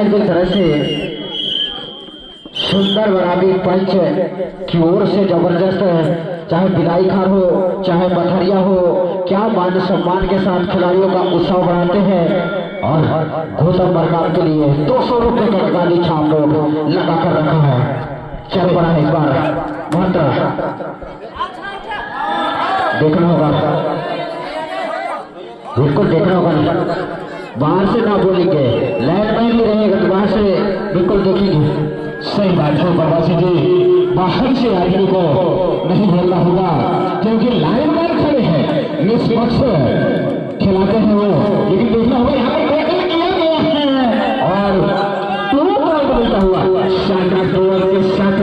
जिस तरह से सुंदर बराबरी पंच की ओर से जबरदस्त चाहे विदाई खार हो चाहे पथरिया हो, क्या मान सम्मान के साथ खिलाड़ियों का उत्साह बढ़ाते हैं। और गौतम बरगाम के लिए 200 रुपए का गाली छाप लोग लगा कर रखा है। चल पड़ा है इस बार महंत, देखना होगा, बिल्कुल देखना होगा। बाहर से ना बोलेंगे, लाइन में भी रहेगा तो बाहर से बिल्कुल देखेंगे। सही बात है प्रवासी जी, बाहर से आदमी को नहीं बोलना होगा क्योंकि लाइन में खड़े हैं, निष्पक्ष खिलाते हैं वो, लेकिन देखना होगा यहाँ पर टैकल किया गया है और बोलता हुआ शानदार टोल के साथ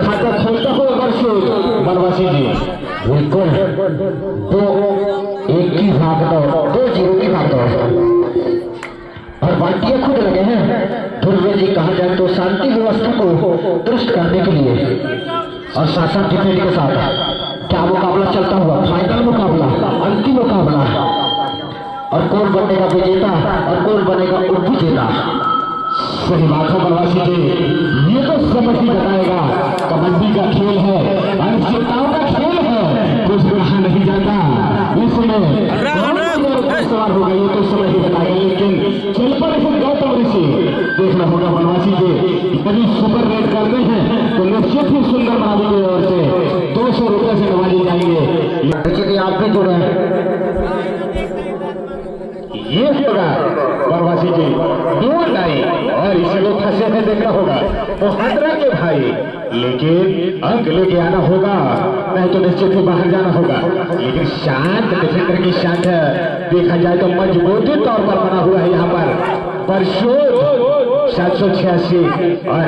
खाता खोलता हुआ वर्षों प्रवासी जी। बिल्कुल 2-1 की भाग दौड़, 2-0 की भाग दौड़ और बाल्टियां खुद लगे हैं ध्रुव जी कहा जाए तो शांति व्यवस्था को दुरुस्त करने के लिए और साथ साथ डिफेंड के साथ क्या मुकाबला चलता हुआ, फाइनल मुकाबला, अंतिम मुकाबला और कौन बनेगा विजेता और कौन बनेगा उपविजेता। सही बात है प्रवासी जी, ये तो समझ ही बताएगा। कबड्डी का खेल है, अनिश्चितताओं का खेल है, कुछ कहा नहीं जाता। इसमें सवार होगा ये तो समझ ही बताएगा, लेकिन चल पर गौतम ऋषि देखना होगा बनवासी जी, यदि सुपर रेड करते हैं तो निश्चित ही सुंदर बाबू की ओर से 200 रुपए से नवाजे जाएंगे। आप भी जुड़े ये होगा प्रवासी जी, दो लाई और इसी को फंसे में देखना होगा तो खतरा के भाई, लेकिन अंक लेके आना होगा, नहीं तो निश्चित ही बाहर जाना होगा। लेकिन शांत डिफेंडर की शांत देखा जाए तो मजबूती तौर पर बना हुआ है यहाँ पर परशोध 786 और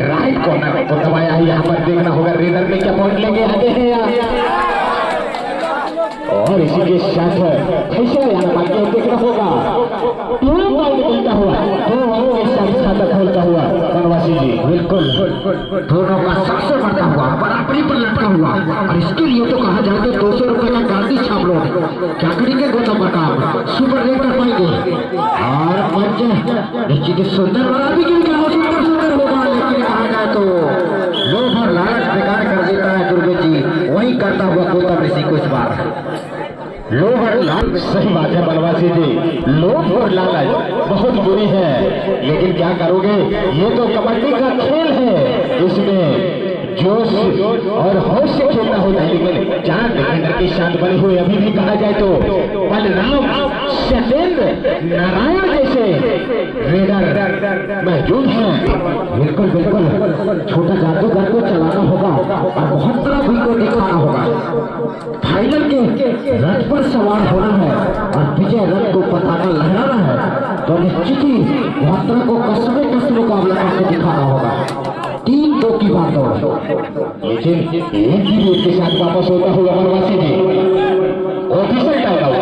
राइट कॉर्नर को दबाया है। यहाँ पर देखना होगा रेडर में क्या पॉइंट लेके आते हैं यार, और इसी के साथ कैसे यहाँ पर देखना होगा मिलता हुआ खाता खोलता हुआ बनवासी जी। बिल्कुल दोनों का सबसे बढ़ता हुआ बराबरी पर लटका हुआ और इसके लिए तो कहा जाए तो 200 रुपए का गांधी छाप लो। क्या करेंगे गौतम बरगाम, सुपर रेड कर पाएंगे और पंच निश्चित सुंदर बराबरी के लिए सुंदर होगा, लेकिन कहा जाए तो लोभ और लालच बेकार कर देता है दुर्गे जी, वही करता हुआ गौतम ऋषि को इस बार लोभ और लालच। सही बात है बनवासी जी, लोभ और लालच बहुत बुरी है, लेकिन क्या करोगे, ये तो कबड्डी का खेल है, इसमें जोश और होश से खेलना होता है। लेकिन चार डिफेंडर के साथ बने हुए अभी भी कहा जाए तो बलराम सत्येंद्र नारायण जैसे रेडर मौजूद हैं। बिल्कुल बिल्कुल छोटा जादूगर को चलाना होगा और बहुत तरह भी को दिखाना होगा। फाइनल के रथ पर सवार होना है और विजय रथ को पताका लहराना है तो निश्चित ही बहुत तरह को कसम मुकाबला करके दिखाना होगा। 3-2 की बात हो, लेकिन एक ही रेट के साथ वापस होता हुआ बनवासी जी ऑफिसर टाइम आउट।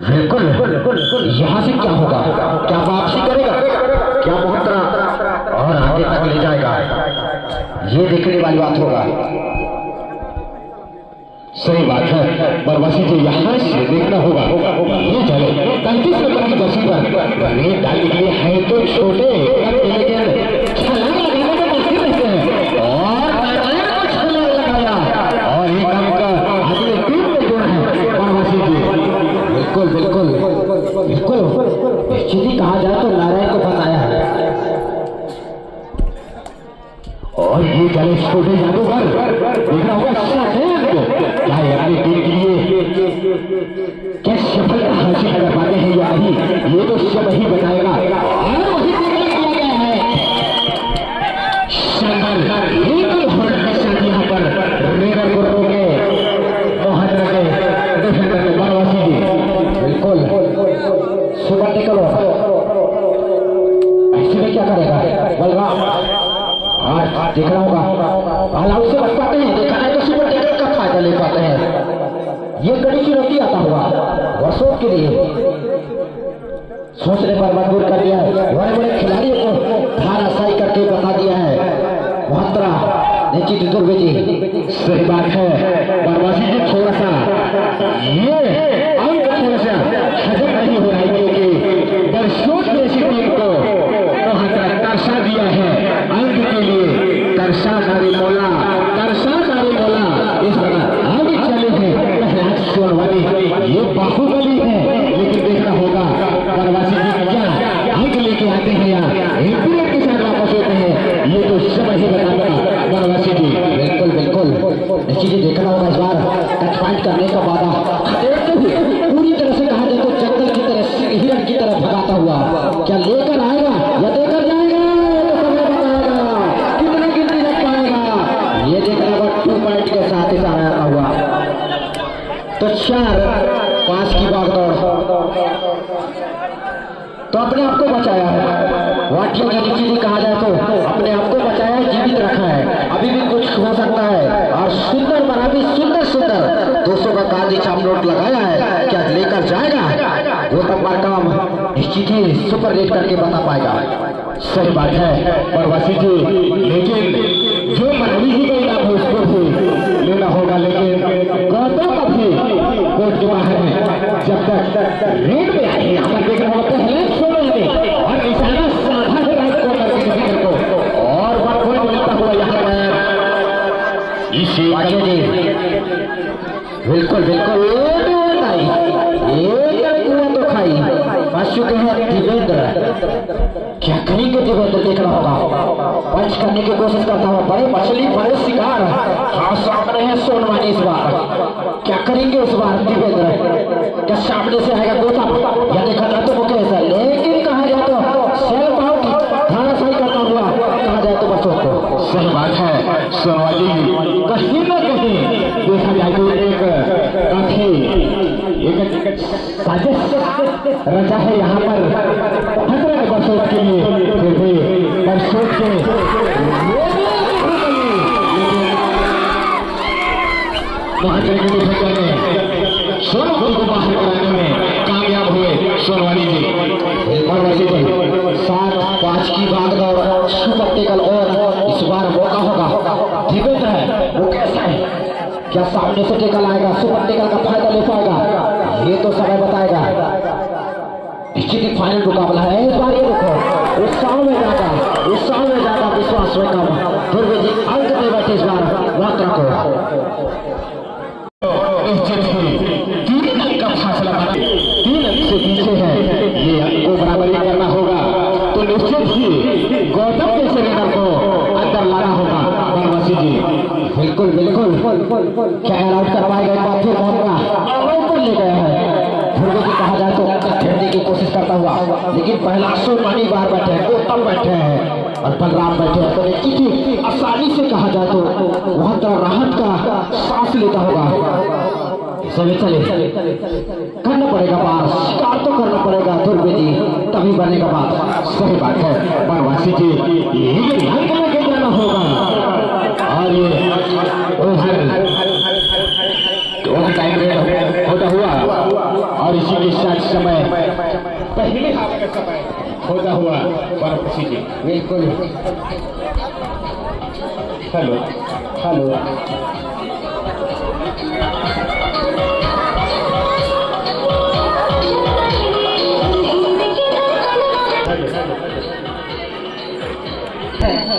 बिल्कुल यहाँ से क्या होगा, क्या वापसी करेगा, क्या मोहतरा और आगे तक ले जाएगा, ये देखने वाली बात होगा। सही बात है बनवासी जी, यहाँ से देखना होगा ये चले 35 नंबर की जर्सी पर रेड डालने के लिए है तो छोटे, लेकिन छलांग लगाने में माहिर रहते हैं और छलांग लगाया और एक अंक अगले टीम में जोड़ा है बनवासी जी। बिल्कुल बिल्कुल बिल्कुल निश्चित ही कहा जाए तो नारायण को बताया है और ये चले छोटे जादूगर देखना होगा क्या अपनी टीम के लिए क्या सफलता हासिल कर पाते हैं या नहीं, ये तो सब ही बताएगा। और वही किया गया है शानदार यहाँ पर रेडर को रोके मोहन रखे डिफेंडर बनवासी जी। बिल्कुल सुबह निकलो, ऐसे में क्या करेगा बलराम, आज देखना होगा ऑलआउट से बच पाते हैं, देखा है तो सुपर टेकर का फायदा ले पाते हैं। ये कड़ी चुनौती आता हुआ वर्षों के लिए सोचने पर मजबूर कर दिया है, बड़े बड़े खिलाड़ियों को धाराशायी करके बता दिया है मोहतरा निश्चित दुर्गे जी। सही बात है बनवासी जी, थोड़ा सा ये अंक थोड़ा सा हजम नहीं हो रहा है क्योंकि पर शोध ने इसी टीम को वहां तक तरसा दिया है अंक के लिए। तरसा सारी मोला इस प्रकार आगे चले हैं प्रहलाद सोनवानी। ये बाहुबली है, लेकिन देखना होगा बनवासी जी क्या अंक लेके आते हैं यार, इंपीरियर के साथ वापस होते हैं, ये तो समय ही बताएगा बनवासी जी। बिल्कुल बिल्कुल निश्चित ही देखना होगा इस बार टच पॉइंट करने का वादा देखते हुए पूरी तरह से कहा जाए तो जंगल की तरह हिरण की तरह भगाता हुआ क्या लेकर आएगा या देकर जाएगा, तो समय बताएगा कितना गिनती रख पाएगा। ये देखना होगा 2 पॉइंट के साथ ही सारा हुआ तो 4-5 की भागदौड़ तो अपने आप को बचाया है। वाटियों की निश्चित कहा जाए तो अपने आप को बचाया है, जीवित रखा है, अभी भी कुछ हो सकता है। और सुंदर बना भी सुंदर 200 का काजी छाप नोट लगाया है, क्या लेकर जाएगा गौतम मार्कम निश्चित ही सुपर रेट करके बता पाएगा। सही बात है बनवासी जी, लेकिन जो मनवी ही गई ना उसको भी लेना होगा, लेकिन गौतम का भी कोर्ट के बाहर में जब तक रेड में आए यहाँ पर देखना होगा पहले और निशाना साधा है राइट कॉर्नर के किसी को और वन मिलता हुआ यहाँ पर इसी बिल्कुल तो खाई फंस चुके हैं दिवेंद्र। क्या करेंगे दिवेंद्र, देखना होगा पंच करने की कोशिश करता हुआ बड़े मछली बड़े शिकार। हाँ सामने है सोनवानी इस बार, क्या करेंगे इस बार दिवेंद्र, क्या सामने से आएगा गौतम या देखा जाए तो मुकेश है, लेकिन कहा जाए तो सेल्फ आउट धाराशाही करता हुआ कहा जाए तो बच्चों को। सही बात है सोनवानी, कहीं न कहीं देखा जाए तो एक साजिश रचा है यहाँ पर 15 बरसों के लिए, फिर भी बरसों के सोनवानी को बाहर कराने में कामयाब हुए सोनवानी जी। 7-5 की भागदौड़ सुपर टेकल और इस बार मौका होगा दिवेंद्र है, वो कैसा है, क्या सामने से टेकल आएगा, सुपर टेकल का फायदा ले पाएगा, ये तो समय बताएगा। निश्चित ही फाइनल मुकाबला है इस बार। ये देखो उत्साह में जाता विश्वास में कम दुर्गे जी अंक दे बैठे इस बार मात्रा को। 3 अंक का फासला बना, 3 अंक से पीछे है, ये अंक को बराबरी करना होगा तो निश्चित ही गौतम के शरीर को अंदर लाना होगा बनवासी जी। बिल्कुल क्या आउट करवाएगा एक बार फिर ऊपर ले गया है दुर्गे जी, कहा जाए तो खेलने की कोशिश करता हुआ, लेकिन पहला सोनवानी बाहर बैठे हैं, गौतम बैठे हैं और बलराम बैठे हैं, तो निश्चित ही आसानी से कहा जाए तो वहां तरह राहत का सांस लेता होगा। सभी चले करना पड़ेगा पार, शिकार तो करना पड़ेगा दुर्गे जी, तभी बनेगा बात। सही बात है बनवासी जी, ये ध्यान करके जाना होगा और ये ओवर टाइम होता हुआ और इसी के साथ समय पहले का समय होता हुआ बनवासी जी। बिल्कुल हेलो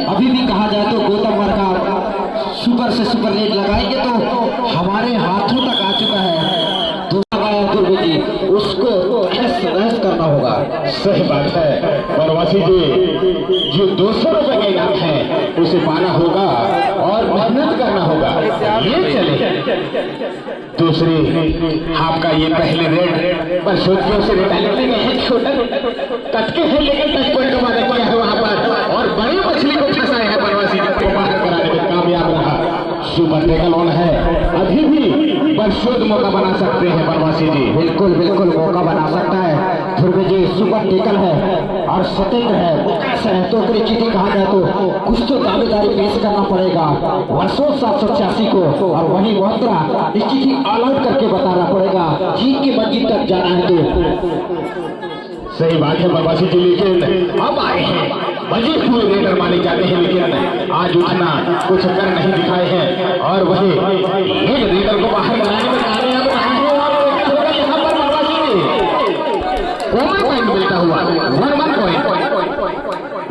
अभी भी कहा जाए तो गौतम वर्मा सुपर से सुपर रेट लगाएंगे तो हमारे हाथों तक आ चुका है दुर्गे जी, उसको रहस करना होगा। सही बात है बनवासी जी, जो 200 रुपए का इनाम है उसे पाना होगा और मेहनत करना होगा। ये चले दूसरी आपका ये पहले रेट पर सोच के उसे निकालने में है, छोटा कटके है लेकिन टच पॉइंट का वादा किया है वहां पर और बड़ी मछली को फंसाया है बनवासी जी को बाहर कराने में कामयाब रहा। सुपर टेकल ऑन है, अभी भी बरसों मौका बना सकते हैं बनवासी जी। बिल्कुल मौका बना सकता है दुर्गे जी, सुपर टेकल है और सतेंद्र है, मुकेश है, तो निश्चित कहा जाए तो कुछ तो दावेदारी पेश करना पड़ेगा वर्षों 786 को और वही मोहतरा निश्चित ही ऑल आउट करके बताना पड़ेगा, जीत की मंजिल तक जाना है तो। सही बात है बनवासी जी, लेकिन अब आए हैं मजीद हुए रेडर माने जाते हैं, लेकिन आज उतना कुछ कर नहीं दिखाए हैं और वही एक रेडर को बाहर बनाने में कामयाब रहा है। और यहाँ पर बनवासी जी पॉइंट मिलता हुआ 1 पॉइंट।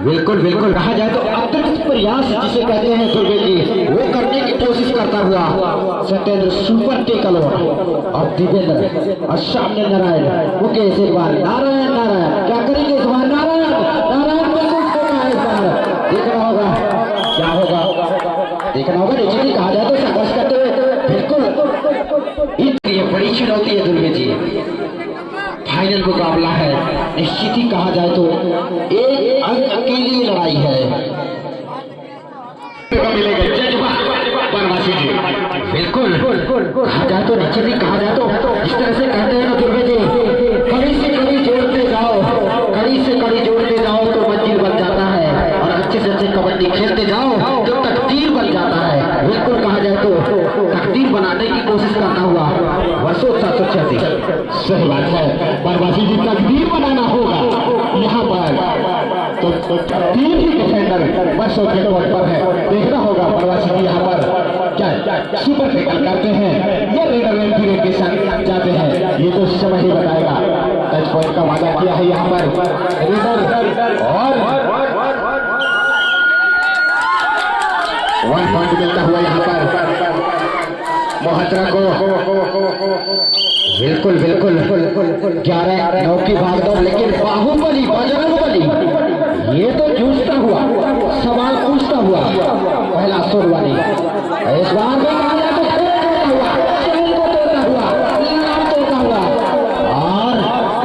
बिल्कुल बिल्कुल, कहा जाए तो अतिरिक्त प्रयास जिसे कहते हैं दुर्गे जी, वो करने की कोशिश करता हुआ सत्येंद्र सुपर टेकल और दिवेंद्र और सामने नारायण। मुकेश एक बार नारायण नारायण क्या करेंगे इस बार? नारायण नारायण बिल्कुल छोटा है इस बार। देखना होगा क्या होगा, देखना होगा। निश्चित ही कहा जाए तो संघर्ष करते हुए बिल्कुल ये बड़ी चुनौती है दुर्गे जी। फाइनल मुकाबला है, निश्चित ही कहा जाए तो एक अंक अकेली लड़ाई है। मिलेगा जज्बा बनवासी जी। बिल्कुल कहा जाए तो निश्चित ही कहा जाए तो इस तरह से कहते हैं ना दुर्गे जी, कड़ी से कड़ी जोड़ते जाओ, कड़ी से कड़ी जोड़ते जाओ तो मंजिल बन जाता है, और अच्छे से अच्छे कबड्डी खेलते जाओ तो तकदीर बन जाता है। बिल्कुल कहा जाए तो तकदीर बनाने की कोशिश करता हुआ वर्षों 786। सही बात है बनवासी जी, तकदीर बनाना होगा यहाँ पर। तो 3 ही डिफेंडर वर्षों के तौर पर है। देखना होगा बनवासी जी यहाँ पर क्या सुपर टैकल करते हैं या रेडर पीरियड के साथ जाते हैं, ये तो समय ही बताएगा। टच पॉइंट का वादा किया है यहाँ पर रेडर और 1 पॉइंट मिलता हुआ यहाँ पर मोहतरा को। बिल्कुल बिल्कुल 11-9 की भागदौड़, लेकिन बाहुबली बजरंगबली ये तो जूझता हुआ, सवाल पूछता हुआ पहला सुरवानी। इस बार भी कहा जाए तो तोड़ता हुआ, चैन को तोड़ता हुआ, लीलाम तोड़ता हुआ, और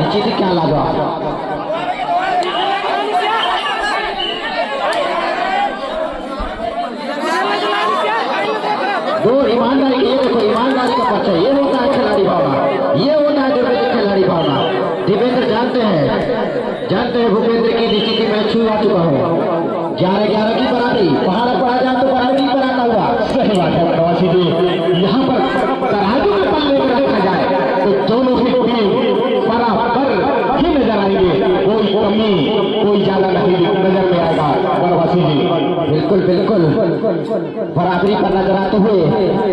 निश्चित ही क्या लगा दो ईमानदारी। ये देखो ईमानदारी का परिचय, ये होता है खिलाड़ी भावना, ये होता है दुर्गे की खिलाड़ी भावना। दिवेंद्र जानते हैं भूपेंद्र की स्थिति में छू आ चुका हूँ। 11-11 की बराबरी, पहाड़ पड़ा जाए तो बराबरी बनाता हुआ। सही बात है बनवासी जी, यहाँ पर तराजू में पाले में रखा जाए तो दोनों ही टीम बराबर ही नजर आएंगे, कोई कमी कोई ज्यादा नहीं नजर में आएगा बनवासी जी। बिल्कुल बिल्कुल बराबरी पर नजर आते हुए,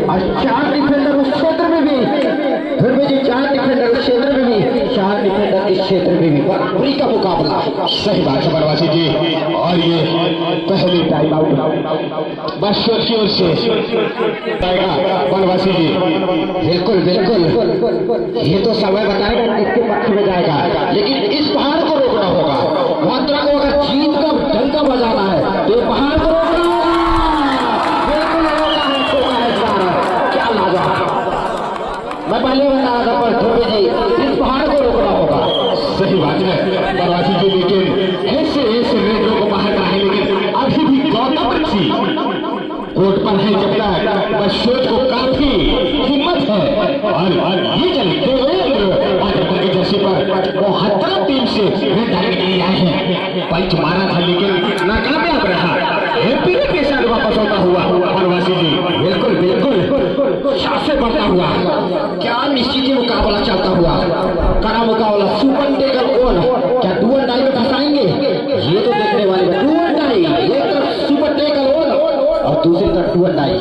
और 4 डिफेंडर उस क्षेत्र में भी, फिर भी जी 4 डिफेंडर उस क्षेत्र में भी, 4 डिफेंडर इस क्षेत्र में भी, बराबरी का मुकाबला। सही बात है बनवासी जी, और ये पहले टाइम आउट बस की ओर से आएगा बनवासी जी। बिल्कुल बिल्कुल ये तो समय बताएगा किसके पक्ष में जाएगा, लेकिन इस पहाड़ को रोकना होगा। मात्रा को अगर जीत का डंका बजाना है तो ये पहाड़ को रोकना होगा। बिल्कुल रोका है, रोका है इस बार। क्या लागा, मैं पहले बता रहा था पर धोबी जी इस पहाड़ को रोकना होगा। सही बात है बनवासी जी, लेकिन ऐसे रेडरों को बाहर का है, लेकिन अभी भी गौतम ऋषि कोर्ट पर है जब तक बशोत को काफी हिम्मत है, और ये चलते हुए की जर्सी पर 72 टीम से नहीं आए हैं। पंच मारा था लेकिन नाकामयाब रहा, पीरियड के साथ वापस होता हुआ बनवासी जी। बिल्कुल बिल्कुल शासे बढ़ता हुआ, क्या निश्चित ही मुकाबला चलता हुआ, कड़ा मुकाबला। सुपर टेकल कौन, क्या डुअल डाई में फंसाएंगे, ये तो देखने वाले। डुअल डाई, एक तरफ सुपर टेकल और दूसरी तरफ डुअल डाई,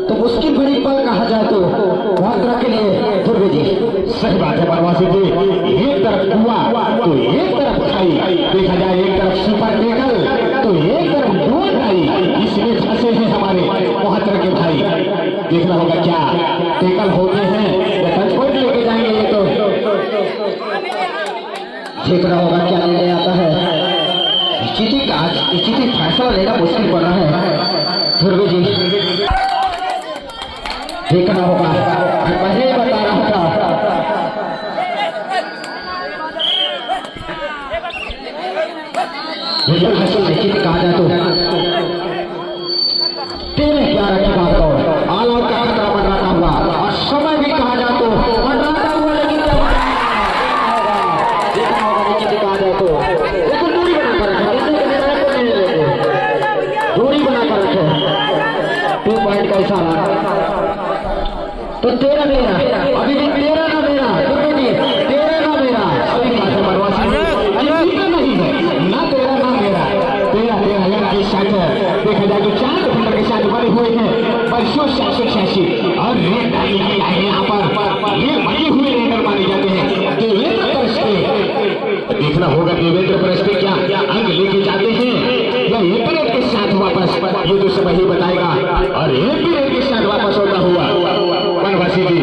तो मुश्किल भरी पल कहा जाए तो बहुत तरह के लिए दुर्गे जी। सही बात है बनवासी जी, एक तरफ हुआ तो एक तरफ खाई, देखा जाए एक तरफ सुपर टेकल तो एक तरफ डुअल डाई, इसमें फंसे हैं हमारे मोहतरा के भाई। देखना होगा क्या टेकल होते हैं या टच पॉइंट लेके जाएंगे, ये तो देखना होगा क्या निर्णय आता है। निश्चित ही फैसला लेना मुश्किल पड़ रहा है दुर्गे जी। देखना होगा, मैं पहले बता रहा था निश्चित कहा जाए तो 13-11 की बात और ऑल आउट का खतरा मंडराता हुआ, और समय भी कहा जाए तो मंडराता हुआ, लेकिन देखना होगा निश्चित कहा जाए तो लेकिन दूरी बनाकर रखे, दूरी बनाकर रखे। 2 पॉइंट का इशारा, तो 13 मेरा, अभी भी 13 ना मेरा, दुर्गे जी 13 ना मेरा। सही बात है बनवासी जी, नहीं है ना 13 ना मेरा, 13 के साथ देखा जाए तो 4 डिफेंडर के साथ बने हुए हैं वर्षों 786, और रेड डाली है यहाँ पर, ये बने हुए रेडर माने जाते हैं। देवेंद्र देखना होगा देवेंद्र परस पे क्या अंक लेके जाते हैं या एपीरेट के साथ वापस, ये तो समय ही बताएगा। और एपीरेट के साथ वापस होता हुआ वनवासी जी।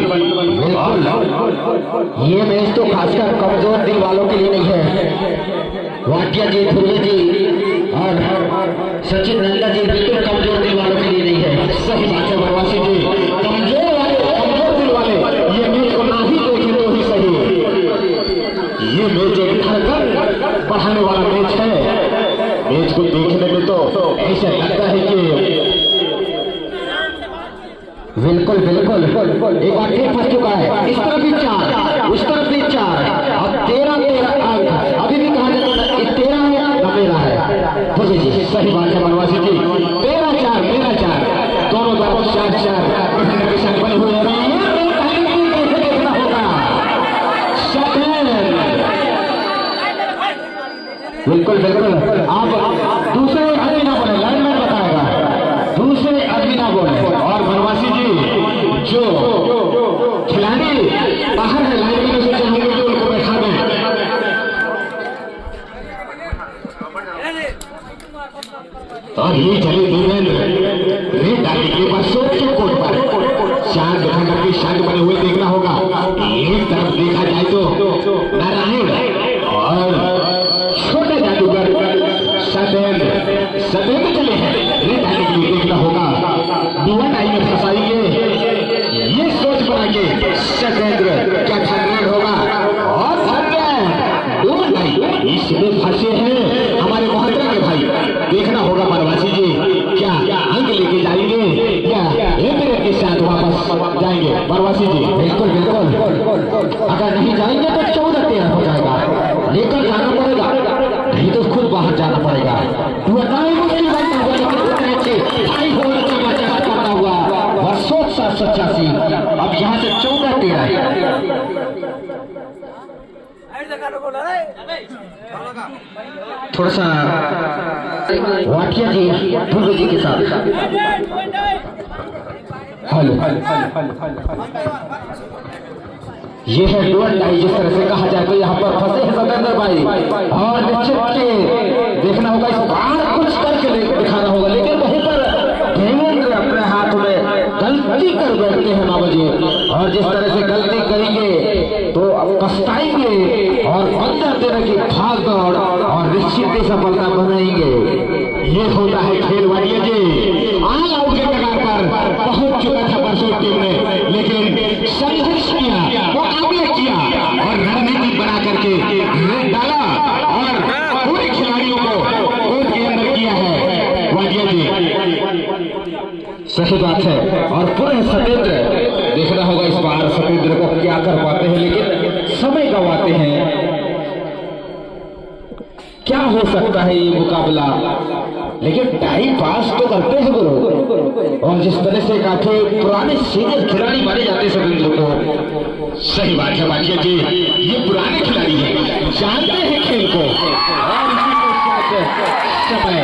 ये मैच तो खासकर कमजोर दिल वालों के लिए नहीं है। वाटिया जी, ध्रुव जी और सचिन नंदा जी बिल्कुल कमजोर दिल वालों के लिए नहीं है। सही बात है वनवासी जी, कमजोर दिल वाले ये मैच को ना ही देखें तो ही सही। ये मैच एक धड़कन बढ़ाने वाला मैच है। मैच को देखने में तो ऐसा लगता है कि बिल्कुल बिल्कुल एक बार ठीक फंस चुका है। इस तरफ भी 4, उस तरफ भी 4, अब 13 अंक। अभी भी कहा जाता है कि 13 है ना मेरा है। तो जी सही बात है वनवासी जी, 13-4 मेरा 4, दोनों तरफ 4-4 के साथ बने हुए हैं। देखना होगा बिल्कुल बिल्कुल। आप दूसरे आदमी ना बोले, लाइनमैन बताएगा, दूसरे आदमी ना बोले। और वनवासी जी जो खिलाड़ी बाहर है लाइनमैन से चाहेंगे कि उनको बैठा दें। और ये चले देवेंद्र रेड डाली के बाद सोचे कोट पर चार डिफेंडर के शांत बने हुए देखना होगा। एक तरफ देखा जाए तो नारायण और छोटे जादूगर सदैव चले हैं रेड डाली के लिए देखना होगा। दुआ टाइम में फंसाएंगे ये सोच बना के सदेंद्र क्या थर्ड होगा। और इसमें फंसे हैं हमारे मोहतरम के भाई। देखना होगा वनवासी जी क्या अंक लेके जाएंगे या एपीरेट के साथ वापस जाएंगे वनवासी जी। बिल्कुल बिल्कुल। अगर नहीं जाएंगे तो 14-13 हो जाएगा। लेकर जाना पड़ेगा, नहीं तो खुद बाहर जाना पड़ेगा। मुश्किल बनता हुआ करता हुआ वर्षों 786। अब यहाँ से 14-13 थोड़ा सा वाटिया जी ध्रुव जी के साथ। हेलो, ये है डुअल टाई जिस तरह से कहा जाए तो यहाँ पर फंसे हैं सतेंद्र भाई। और निश्चित के देखना होगा, इस बार कुछ करके दिखाना होगा। लेकिन वहीं पर देवेंद्र अपने हाथ में गलती कर बैठते हैं बाबू जी। और जिस तरह से गलती करेंगे तो अब पछताएंगे और अंदर देने की भाग दौड़ और निश्चित ही सफलता बनाएंगे। ये होता है खेल वालिया जी। ऑल आउट के कगार पर पहुंच चुका था परसों टीम ने, लेकिन संघर्ष किया, मुकाबले किया और रणनीति बना करके डाला और पूरे खिलाड़ियों को कोर्ट के अंदर किया है वालिया जी। सही बात है। और पूरे सतेंद्र देखना होगा इस बार सतेंद्र को क्या कर पाते हैं, लेकिन समय गंवाते हैं। क्या हो सकता है ये मुकाबला, लेकिन टाइम पास तो करते हैं गुरु। और जिस तरह से काफी पुराने सीनियर खिलाड़ी माने जाते हैं सतेंद्र को। सही बात है वालिया जी, ये पुराने खिलाड़ी हैं, जानते हैं खेल को। और इसी के साथ समय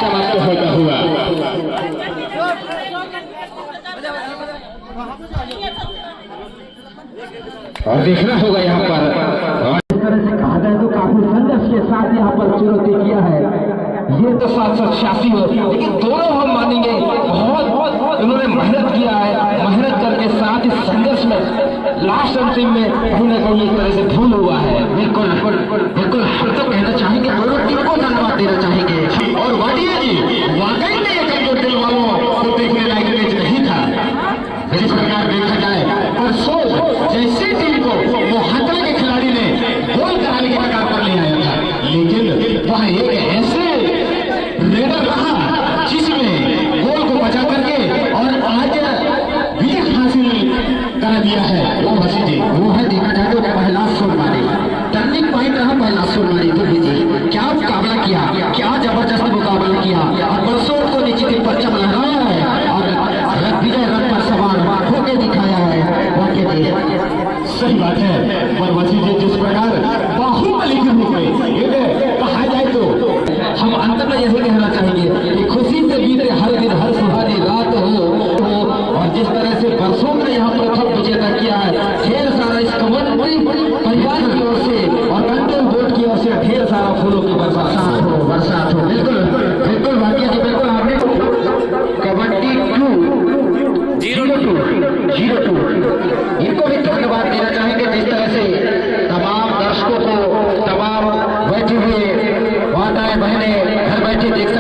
समाप्त होता हुआ और देखना होगा यहाँ पर इस तरह से कहा जाए तो काफी संघर्ष के साथ यहाँ पर चुनौती किया है। ये तो 786 हो, लेकिन दोनों हम मानेंगे बहुत इन्होंने मेहनत किया है। मेहनत करके साथ इस संघर्ष में लास्ट अंतिम में कहीं ना कहीं एक तरह से भूल हुआ है। बिल्कुल बिल्कुल हम तो कहना चाहेंगे दोनों टीम को धन्यवाद देना चाहेंगे। और वाडिया जी वाकई में ये कमजोर दिल वालों को देखने लायक मैच नहीं था। जिस प्रकार देखा जाए परसों जैसे टीम को मोहतरा के खिलाड़ी ने गोल कराने के कगार पर ले आया था, लेकिन वह एक ऐसे रेडर रहा जिसमें गोल को बचा करके और आज विजय हासिल करा दिया है। वो हसी जी वो है देखा जाए तो पहला सोमवारी टर्निंग पॉइंट रहा। पहला सोमवारी जी क्या मुकाबला किया, क्या जबरदस्त मुकाबला किया। और परसों को बैठे देख